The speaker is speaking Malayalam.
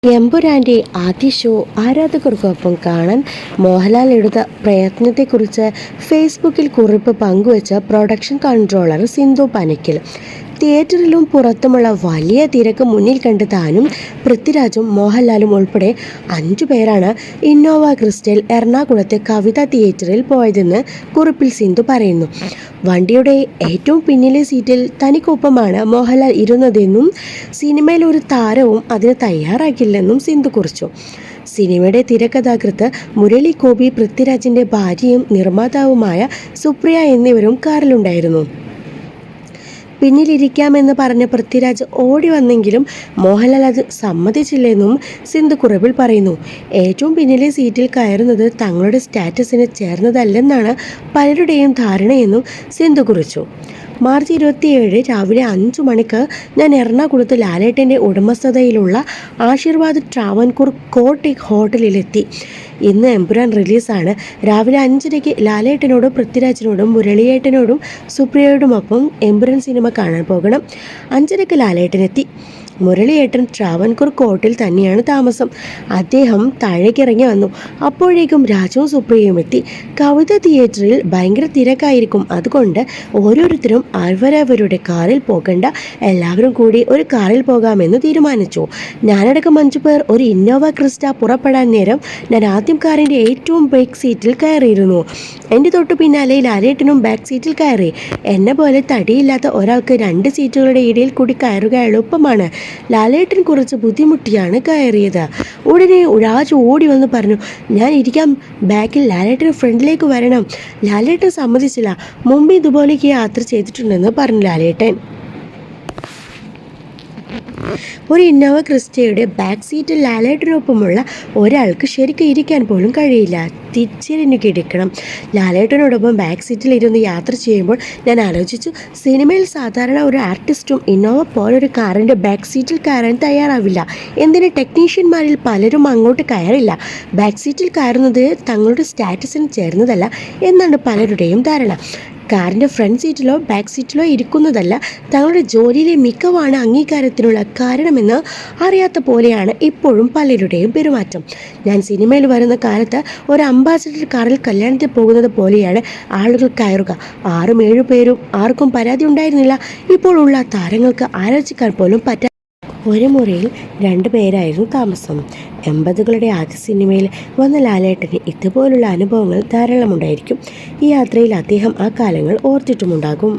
എമ്പുരാൻ്റെ ആദ്യ ഷോ ആരാധകർക്കൊപ്പം കാണാൻ മോഹൻലാൽ എടുത്ത പ്രയത്നത്തെക്കുറിച്ച് ഫേസ്ബുക്കിൽ കുറിപ്പ് പങ്കുവച്ച പ്രൊഡക്ഷൻ കൺട്രോളർ സിന്ധു പനക്കിൽ. തിയേറ്ററിലും പുറത്തുമുള്ള വലിയ തിരക്ക് മുന്നിൽ കണ്ട് താനും പൃഥ്വിരാജും മോഹൻലാലും ഉൾപ്പെടെ 5 പേരാണ് ഇന്നോവ ക്രിസ്റ്റയിൽ എറണാകുളത്തെ കവിത തിയേറ്ററിൽ പോയതെന്ന് കുറിപ്പിൽ സിന്ധു പറയുന്നു. വണ്ടിയുടെ ഏറ്റവും പിന്നിലെ സീറ്റിൽ തനിക്കൊപ്പമാണ് മോഹൻലാൽ ഇരുന്നതെന്നും സിനിമയിൽ ഒരു താരവും അതിന് തയ്യാറാക്കില്ലെന്നും സിന്ധു കുറിച്ചു. സിനിമയുടെ തിരക്കഥാകൃത്ത് മുരളി ഗോപി, പൃഥ്വിരാജിൻ്റെ ഭാര്യയും നിർമ്മാതാവുമായ സുപ്രിയ എന്നിവരും കാറിലുണ്ടായിരുന്നു. പിന്നിലിരിക്കാമെന്ന് പറഞ്ഞ പൃഥ്വിരാജ് ഓടി വന്നെങ്കിലും മോഹൻലാൽ അത് സമ്മതിച്ചില്ലെന്നും സിന്ധു കുറിപ്പിൽ പറയുന്നു. ഏറ്റവും പിന്നിലെ സീറ്റിൽ കയറുന്നത് തങ്ങളുടെ സ്റ്റാറ്റസിന് ചേർന്നതല്ലെന്നാണ് പലരുടെയും ധാരണയെന്നും സിന്ധു കുറിച്ചു. മാർച്ച് 27 രാവിലെ 5 മണിക്ക് ഞാൻ എറണാകുളത്ത് ലാലേട്ടൻ്റെ ഉടമസ്ഥതയിലുള്ള ആശീർവാദ് ട്രാവൻകൂർ കോർട്ട് ഹോട്ടലിലെത്തി. ഇന്ന് എമ്പുരാൻ റിലീസാണ്. രാവിലെ 5:30 ലാലേട്ടനോടും പൃഥ്വിരാജിനോടും മുരളിയേട്ടനോടും സുപ്രിയയോടുമൊപ്പം എമ്പുരാൻ സിനിമ കാണാൻ പോകണം. 5:30 ലാലേട്ടനെത്തി. മുരളിയേട്ടൻ ട്രാവൻകൂർ കോർട്ടിൽ തന്നെയാണ് താമസം. അദ്ദേഹം താഴേക്കിറങ്ങി വന്നു. അപ്പോഴേക്കും രാജുവും സുപ്രിയയും എത്തി. കവിത തിയേറ്ററിൽ ഭയങ്കര തിരക്കായിരിക്കും. അതുകൊണ്ട് ഓരോരുത്തരും അവരവരുടെ കാറിൽ പോകണ്ട, എല്ലാവരും കൂടി ഒരു കാറിൽ പോകാമെന്ന് തീരുമാനിച്ചു. ഞാനടക്കം 5 പേർ ഒരു ഇന്നോവ ക്രിസ്റ്റ പുറപ്പെടാൻ നേരം ഞാൻ ആദ്യം കാറിൻ്റെ ഏറ്റവും ബാക്ക് സീറ്റിൽ കയറിയിരുന്നു. എൻ്റെ തൊട്ടു പിന്നാലെ ലാലേട്ടനും ബാക്ക് സീറ്റിൽ കയറി. എന്നെ പോലെ തടിയില്ലാത്ത ഒരാൾക്ക് 2 സീറ്റുകളുടെ ഇടയിൽ കൂടി കയറുക എളുപ്പമാണ്. ലാലേട്ടൻ കുറച്ച് ബുദ്ധിമുട്ടിയാണ് കയറിയത്. ഉടനെ രാജു ഓടി വന്ന് പറഞ്ഞു, ഞാൻ ഇരിക്കാം ബാക്കിൽ, ലാലേട്ടൻ ഫ്രണ്ടിലേക്ക് വരണം. ലാലേട്ടൻ സമ്മതിച്ചില്ല. മുമ്പ് ഇതുപോലേക്ക് യാത്ര ചെയ്തിട്ടുണ്ടെന്ന് പറഞ്ഞു ലാലേട്ടൻ. ഒരു ഇന്നോവ ക്രിസ്റ്റയുടെ ബാക്ക് സീറ്റിൽ ലാലേട്ടനൊപ്പമുള്ള ഒരാൾക്ക് ശരിക്കും ഇരിക്കാൻ പോലും കഴിയില്ല, തിരിച്ചെറിഞ്ഞു കിടക്കണം. ലാലേട്ടനോടൊപ്പം ബാക്ക് സീറ്റിൽ ഇരുന്ന് യാത്ര ചെയ്യുമ്പോൾ ഞാൻ ആലോചിച്ചു, സിനിമയിൽ സാധാരണ ഒരു ആർട്ടിസ്റ്റും ഇന്നോവ പോലൊരു കാറിൻ്റെ ബാക്ക് സീറ്റിൽ കയറാൻ തയ്യാറാവില്ല. എന്തിന് ടെക്നീഷ്യന്മാരിൽ പലരും അങ്ങോട്ട് കയറില്ല. ബാക്ക് സീറ്റിൽ കയറുന്നത് തങ്ങളുടെ സ്റ്റാറ്റസിന് ചേർന്നതല്ല എന്നാണ് പലരുടെയും ധാരണ. കാറിൻ്റെ ഫ്രണ്ട് സീറ്റിലോ ബാക്ക് സീറ്റിലോ ഇരിക്കുന്നതല്ല തങ്ങളുടെ ജോലിയിലെ മികവാണ് അംഗീകാരത്തിനുള്ള കാരണമെന്ന് അറിയാത്ത പോലെയാണ് ഇപ്പോഴും പലരുടെയും പെരുമാറ്റം. ഞാൻ സിനിമയിൽ വരുന്ന കാലത്ത് ഒരു അംബാസഡർ കാറിൽ കല്യാണത്തിൽ പോകുന്നത് പോലെയാണ് ആളുകൾ കയറുക. 6-7 പേരും ആർക്കും പരാതി ഉണ്ടായിരുന്നില്ല. ഇപ്പോൾ ഉള്ള താരങ്ങൾക്ക് ആലോചിക്കാൻ പോലും പറ്റാ ഒരു മുറിയിൽ 2 പേരായിരുന്നു താമസം. 80കളുടെ ആദ്യ സിനിമയിൽ വന്ന ലാലേട്ടന് ഇതുപോലുള്ള അനുഭവങ്ങൾ ധാരാളമുണ്ടായിരിക്കും. ഈ യാത്രയിൽ അദ്ദേഹം ആ കാലങ്ങൾ ഓർത്തിട്ടുമുണ്ടാകും.